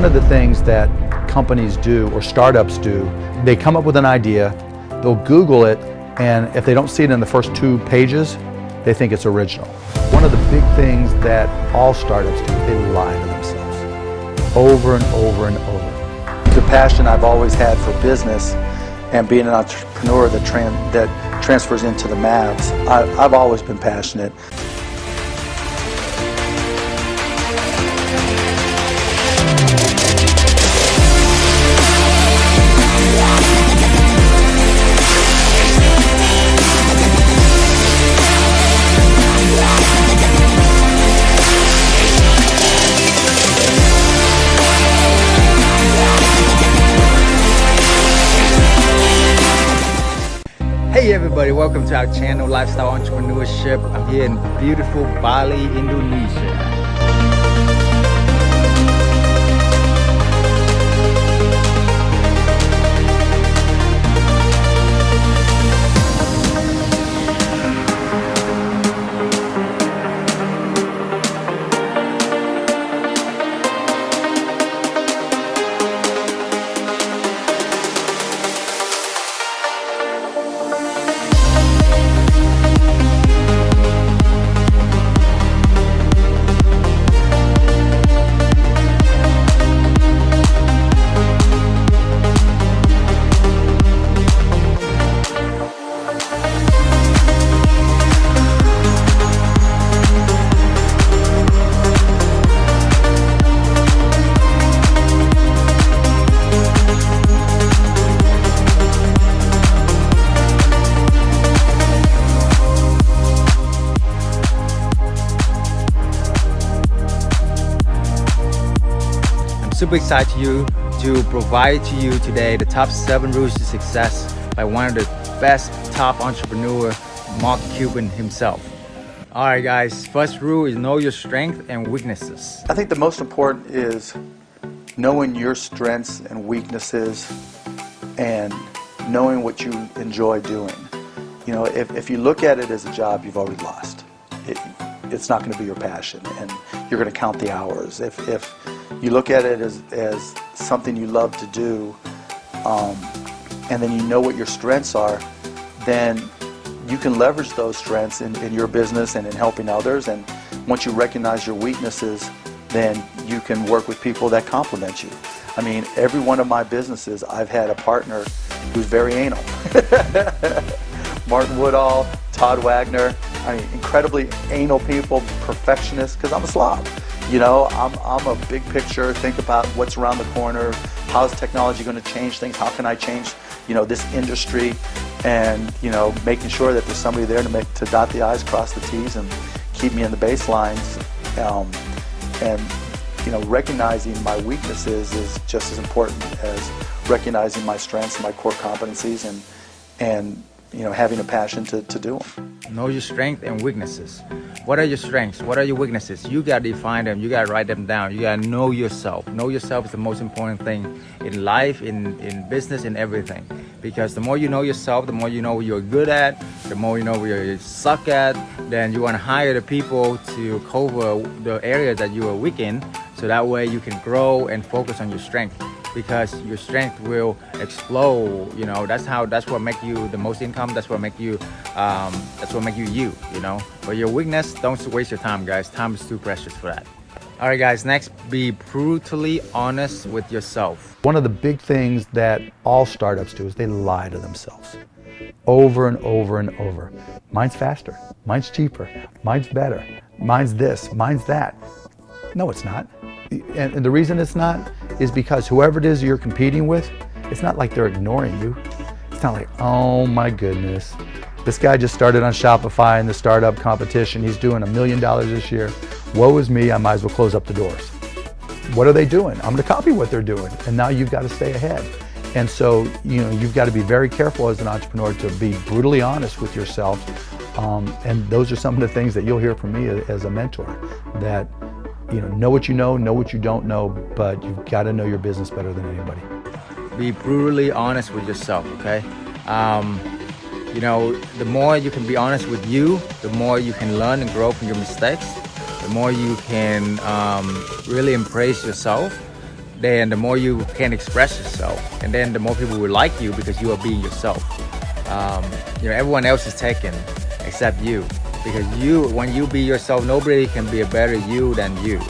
One of the things that companies do or startups do, they come up with an idea, they'll Google it, and if they don't see it in the first 2 pages, they think it's original. One of the big things that all startups do is they lie to themselves over and over and over. The passion I've always had for business and being an entrepreneur that transfers into the maths, I've always been passionate. Hey everybody, welcome to our channel, Lifestyle Entrepreneurship. I'm here in beautiful Bali, Indonesia. Super excited to provide to you today the top 7 rules to success by one of the best top entrepreneur, Mark Cuban himself. All right guys, first rule is know your strengths and weaknesses. I think the most important is knowing your strengths and weaknesses and knowing what you enjoy doing. You know, if you look at it as a job, you've already lost. It's not going to be your passion, and you're going to count the hours. If you look at it as something you love to do, and then you know what your strengths are, then you can leverage those strengths in your business and in helping others. And once you recognize your weaknesses, then you can work with people that complement you. I mean, every one of my businesses, I've had a partner who's very anal. Martin Woodall, Todd Wagner, I mean, incredibly anal people, perfectionists, because I'm a slob. You know, I'm a big picture, think about what's around the corner, how's technology going to change things, how can I change, you know, this industry, and, you know, making sure that there's somebody there to dot the I's, cross the T's, and keep me in the baselines. And, you know, recognizing my weaknesses is just as important as recognizing my strengths and my core competencies, and you know, having a passion to do them. Know your strengths and weaknesses. What are your strengths? What are your weaknesses? You got to define them. You got to write them down. You got to know yourself. Know yourself is the most important thing in life, in business, in everything. Because the more you know yourself, the more you know what you're good at, the more you know what you suck at, then you want to hire the people to cover the area that you are weak in, so that way you can grow and focus on your strength. Because your strength will explode, you know. That's what make you the most income. That's what make you you know. But your weakness, don't waste your time, guys. Time is too precious for that. All right guys, next, be brutally honest with yourself. One of the big things that all startups do is they lie to themselves over and over and over. Mine's faster, mine's cheaper, mine's better, mine's this, mine's that. No, it's not. And the reason it's not is because whoever it is you're competing with, it's not like they're ignoring you. It's not like, oh my goodness, this guy just started on Shopify in the startup competition. He's doing $1 million this year. Woe is me, I might as well close up the doors. What are they doing? I'm gonna copy what they're doing. And now you've got to stay ahead. And so, you know, you've got to be very careful as an entrepreneur to be brutally honest with yourself. And those are some of the things that you'll hear from me as a mentor, that you know what you know what you don't know, but you've got to know your business better than anybody. Be brutally honest with yourself, okay? You know, the more you can be honest with you, the more you can learn and grow from your mistakes, the more you can really embrace yourself, then the more you can express yourself, and then the more people will like you because you are being yourself. Everyone else is taken except you, because when you be yourself, nobody can be a better you than you.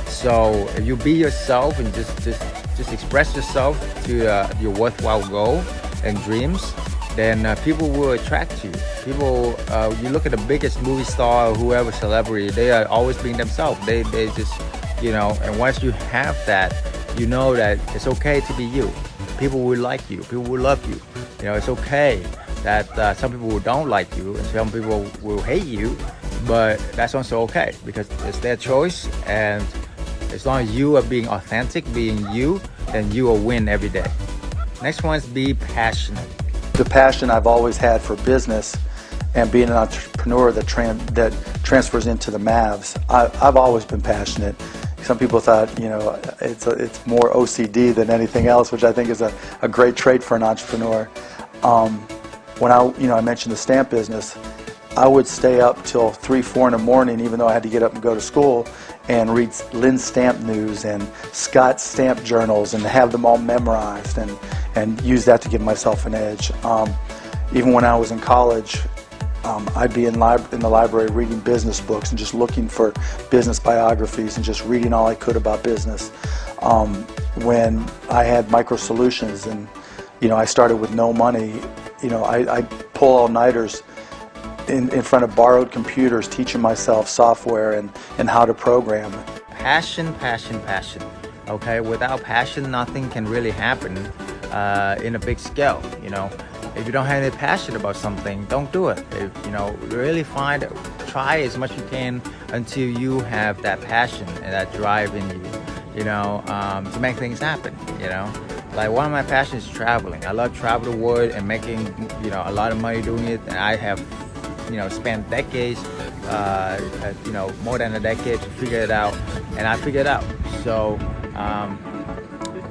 So if you be yourself and just express yourself to your worthwhile goal and dreams, then people will attract you. People, you look at the biggest movie star or whoever celebrity, they are always being themselves. They just, and once you have that, you know that it's okay to be you. People will like you. People will love you. It's okay that some people don't like you and some people will hate you, but that's also okay because it's their choice. And as long as you are being authentic, being you, then you will win every day. Next one is be passionate. The passion I've always had for business and being an entrepreneur that transfers into the Mavs, I've always been passionate. Some people thought, it's more OCD than anything else, which I think is a great trait for an entrepreneur. When I mentioned the stamp business, I would stay up till 3, 4 in the morning, even though I had to get up and go to school, and read Lynn's Stamp News and Scott's Stamp Journals and have them all memorized and use that to give myself an edge. Even when I was in college, I'd be in the library reading business books and just looking for business biographies and just reading all I could about business. When I had Micro Solutions and I started with no money, I'd pull all-nighters in front of borrowed computers, teaching myself software and how to program. Passion, passion, passion. Okay, without passion, nothing can really happen in a big scale. If you don't have any passion about something, don't do it. Really try as much as you can until you have that passion and that drive in you, to make things happen, Like one of my passions is traveling. I love traveling the world and making, a lot of money doing it. And I have, spent decades, more than a decade to figure it out. And I figured it out. So,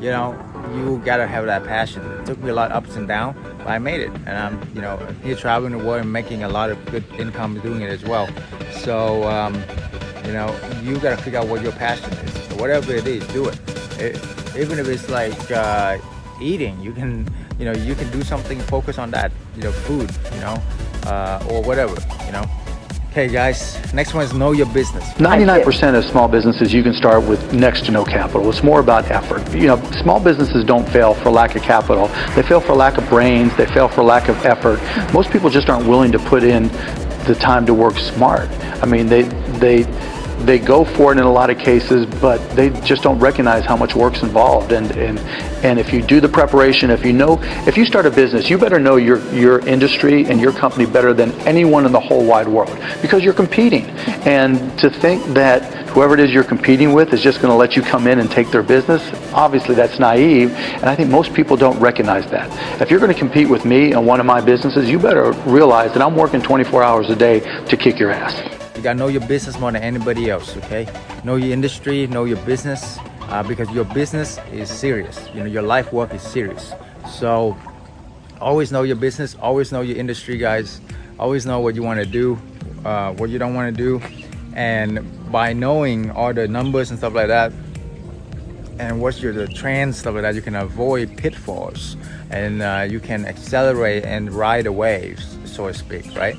you gotta have that passion. It took me a lot of ups and downs, but I made it. And I'm, here traveling the world and making a lot of good income doing it as well. So, you gotta figure out what your passion is. So whatever it is, do it. Even if it's like eating, you can do something, focus on that, food, or whatever, Okay guys, next one is know your business. 99% of small businesses you can start with next to no capital. It's more about effort. Small businesses don't fail for lack of capital. They fail for lack of brains. They fail for lack of effort. Most people just aren't willing to put in the time to work smart. I mean, they go for it in a lot of cases, but they just don't recognize how much work's involved. And if you do the preparation, if you start a business, you better know your industry and your company better than anyone in the whole wide world, because you're competing. And to think that whoever it is you're competing with is just going to let you come in and take their business, obviously that's naive. And I think most people don't recognize that. If you're going to compete with me in one of my businesses, you better realize that I'm working 24 hours a day to kick your ass. You gotta know your business more than anybody else, okay? Know your industry, know your business, because your business is serious. Your life work is serious. So always know your business, always know your industry, guys. Always know what you want to do, what you don't want to do. And by knowing all the numbers and stuff like that, and what's the trends, stuff like that, you can avoid pitfalls and you can accelerate and ride the waves, so to speak, right?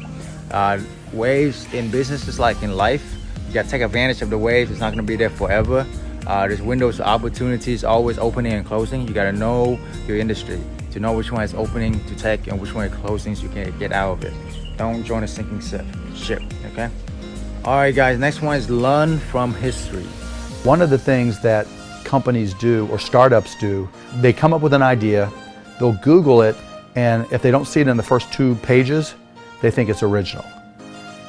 Waves in business is like in life. You gotta take advantage of the waves. It's not gonna be there forever. There's windows of opportunities always opening and closing. You gotta know your industry to know which one is opening to take and which one is closing so you can get out of it. Don't join a sinking ship, okay? All right, guys, next one is learn from history. One of the things that companies do or startups do, they come up with an idea, they'll Google it, and if they don't see it in the first 2 pages, they think it's original.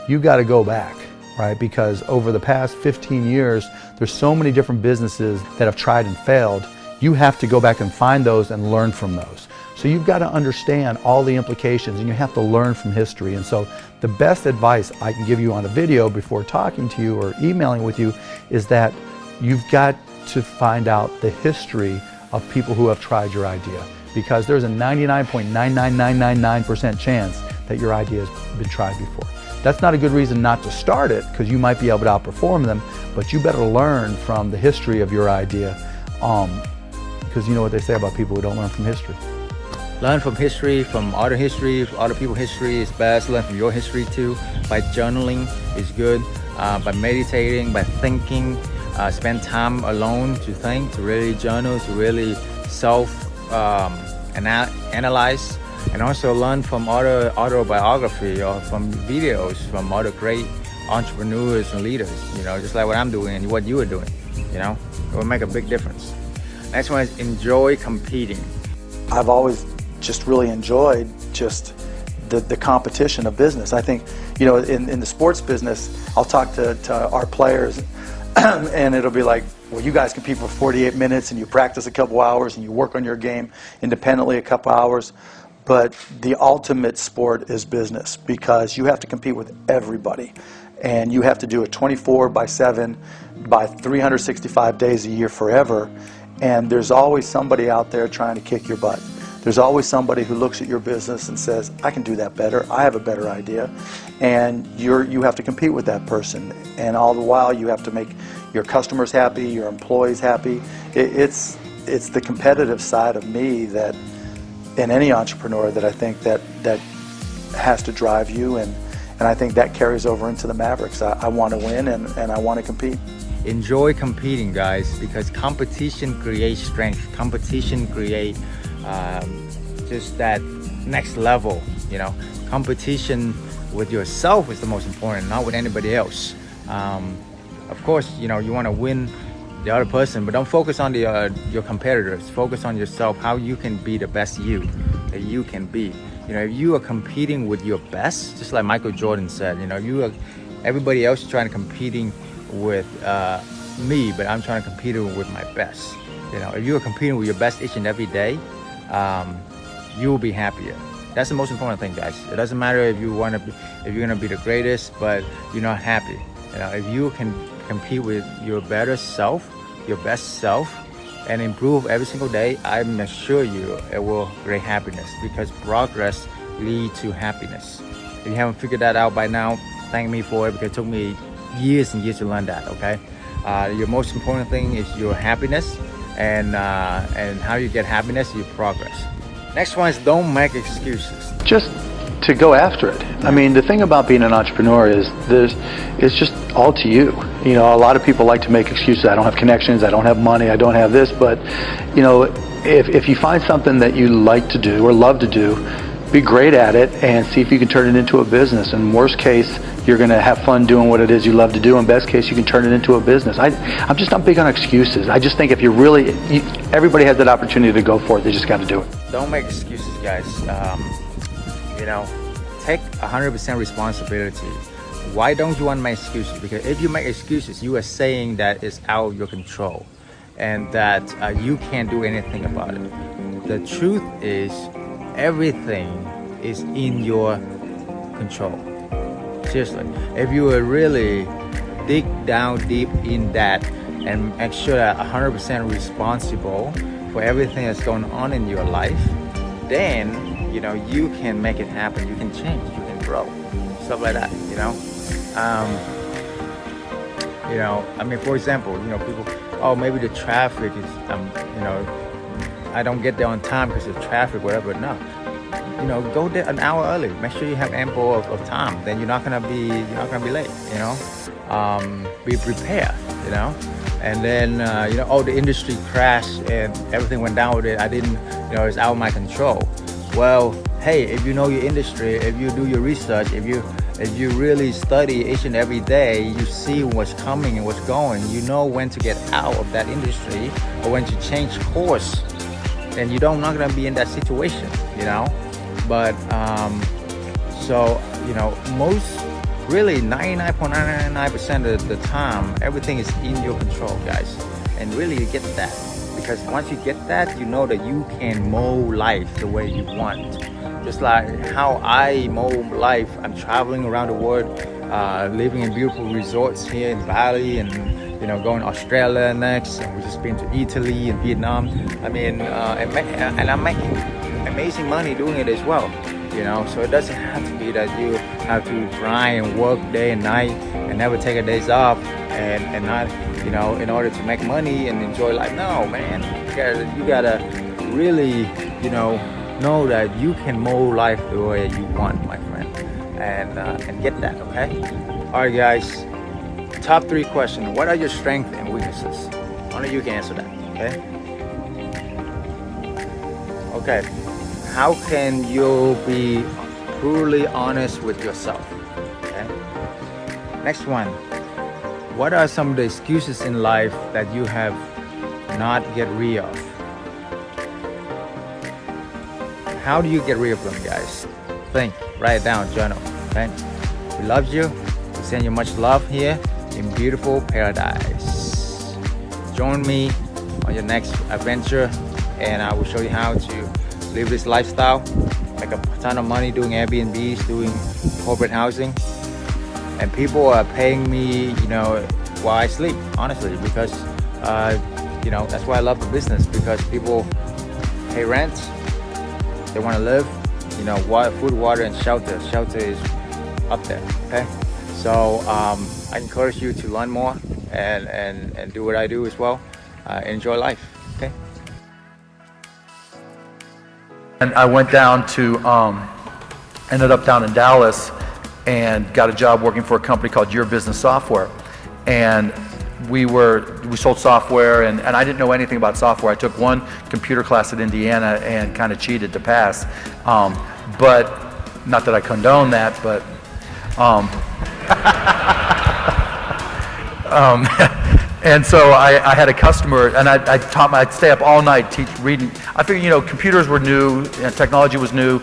You got to go back, right? Because over the past 15 years, there's so many different businesses that have tried and failed. You have to go back and find those and learn from those. So you've got to understand all the implications and you have to learn from history. And so the best advice I can give you on a video before talking to you or emailing with you is that you've got to find out the history of people who have tried your idea, because there's a 99.99999% chance that your idea has been tried before. That's not a good reason not to start it, because you might be able to outperform them, but you better learn from the history of your idea Because you know what they say about people who don't learn from history. Learn from history, from other people's history is best. Learn from your history too. By journaling is good. By meditating, by thinking, spend time alone to think, to really journal, to really analyze, and also learn from other autobiography or from videos from other great entrepreneurs and leaders. You know, just like what I'm doing and what you are doing. You know, it will make a big difference. Next one is enjoy competing. I've always just really enjoyed just the competition of business. I think, you know, in the sports business, I'll talk to our players and it'll be like, well, you guys compete for 48 minutes and you practice a couple hours and you work on your game independently a couple hours. But the ultimate sport is business, because you have to compete with everybody. And you have to do it 24/7 by 365 days a year forever. And there's always somebody out there trying to kick your butt. There's always somebody who looks at your business and says, I can do that better, I have a better idea. And you have to compete with that person. And all the while you have to make your customers happy, your employees happy. It's the competitive side of me that, in any entrepreneur, that I think that has to drive you, and I think that carries over into the Mavericks. I want to win and I want to compete. Enjoy competing, guys, because competition creates strength. Competition creates just that next level. You know, competition with yourself is the most important, not with anybody else. Of course, you know, you want to win the other person, but don't focus on your competitors. Focus on yourself, how you can be the best you that you can be. You know, if you are competing with your best, just like Michael Jordan said, you know, everybody else is trying to competing with me, but I'm trying to compete with my best. You know, if you are competing with your best each and every day, you will be happier. That's the most important thing, guys. It doesn't matter if you're gonna be the greatest, but you're not happy. You know, if you can compete with your better self, your best self, and improve every single day, I assure you it will create happiness, because progress leads to happiness. If you haven't figured that out by now, thank me for it, because it took me years and years to learn that. Okay, your most important thing is your happiness, and how you get happiness is your progress. Next one is don't make excuses. Just to go after it. I mean, the thing about being an entrepreneur is it's just all to you. You know, a lot of people like to make excuses. I don't have connections, I don't have money, I don't have this. But, you know, if you find something that you like to do or love to do, be great at it and see if you can turn it into a business. In worst case, you're going to have fun doing what it is you love to do. In best case, you can turn it into a business. I'm just not big on excuses. I just think if you're everybody has that opportunity to go for it. They just got to do it. Don't make excuses, guys. You know, take 100% responsibility. Why don't you want to make excuses? Because if you make excuses, you are saying that it's out of your control and that you can't do anything about it. The truth is, everything is in your control. Seriously, if you will really dig down deep in that and make sure that 100% responsible for everything that's going on in your life, then you know you can make it happen. You can change. You can grow. Stuff like that. You know. I mean, for example, you know, people, oh, maybe the traffic is, you know, I don't get there on time because of traffic, whatever. No. You know, go there an hour early. Make sure you have ample of time. Then you're not gonna be late. You know, be prepared. You know, and then you know, oh, the industry crashed and everything went down with it. I didn't, you know, it's out of my control. Well, hey, if you know your industry, if you do your research, if you really study each and every day, you see what's coming and what's going. You know when to get out of that industry or when to change course, and you don't not gonna be in that situation. You know. But so you know, really 99.999% of the time, everything is in your control, guys. And really, you get that, because once you get that, you know that you can mold life the way you want. Just like how I mold life, I'm traveling around the world, living in beautiful resorts here in Bali, and you know, going to Australia next, and we just been to Italy and Vietnam. I mean, and I'm making amazing money doing it as well, you know. So it doesn't have to be that you have to grind and work day and night and never take a days off and not, you know, in order to make money and enjoy life. No, man, You gotta really, know that you can mold life the way you want, my friend, and get that. Okay. All right, guys. Top 3 question: what are your strengths and weaknesses? Only you can answer that. Okay. Okay. How can you be brutally honest with yourself? Okay. Next one. What are some of the excuses in life that you have not get rid of? How do you get rid of them, guys? Think, write it down, journal. Okay? We love you. We send you much love here in beautiful paradise. Join me on your next adventure, and I will show you how to live this lifestyle, make a ton of money doing Airbnbs, doing corporate housing, and people are paying me, while I sleep, honestly, because that's why I love the business, because people pay rent, they want to live, food, water, and shelter. Shelter is up there. Okay, so I encourage you to learn more and do what I do as well. Enjoy life. Okay. And I went down to, ended up down in Dallas and got a job working for a company called Your Business Software. And we sold software, and I didn't know anything about software. I took one computer class at Indiana and kind of cheated to pass. But, not that I condone that, but, and so I had a customer, and I'd stay up all night reading. I figured, computers were new, and technology was new,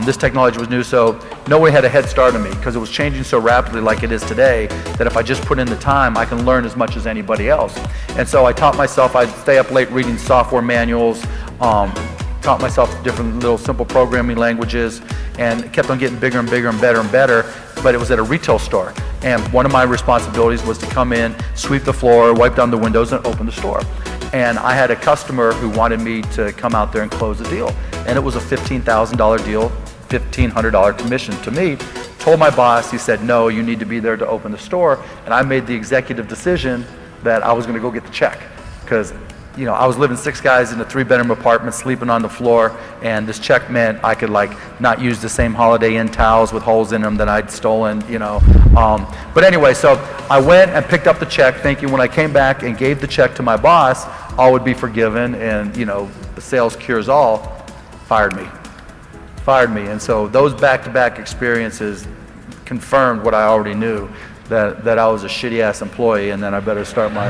this technology was new, so nobody had a head start on me, because it was changing so rapidly like it is today, that if I just put in the time, I can learn as much as anybody else. And so I taught myself, I'd stay up late reading software manuals, taught myself different little simple programming languages, and kept on getting bigger and bigger and better and better, but it was at a retail store. And one of my responsibilities was to come in, sweep the floor, wipe down the windows, and open the store. And I had a customer who wanted me to come out there and close the deal. And it was a $15,000 deal, $1,500 commission to me. Told my boss, he said, no, you need to be there to open the store. And I made the executive decision that I was gonna go get the check. Because I was living 6 guys in a 3-bedroom apartment, sleeping on the floor, and this check meant I could not use the same Holiday Inn towels with holes in them that I'd stolen, But anyway, so I went and picked up the check, thinking when I came back and gave the check to my boss, all would be forgiven, and the sales cures all. Fired me. And so those back-to-back experiences confirmed what I already knew, that I was a shitty ass employee, and then I better start my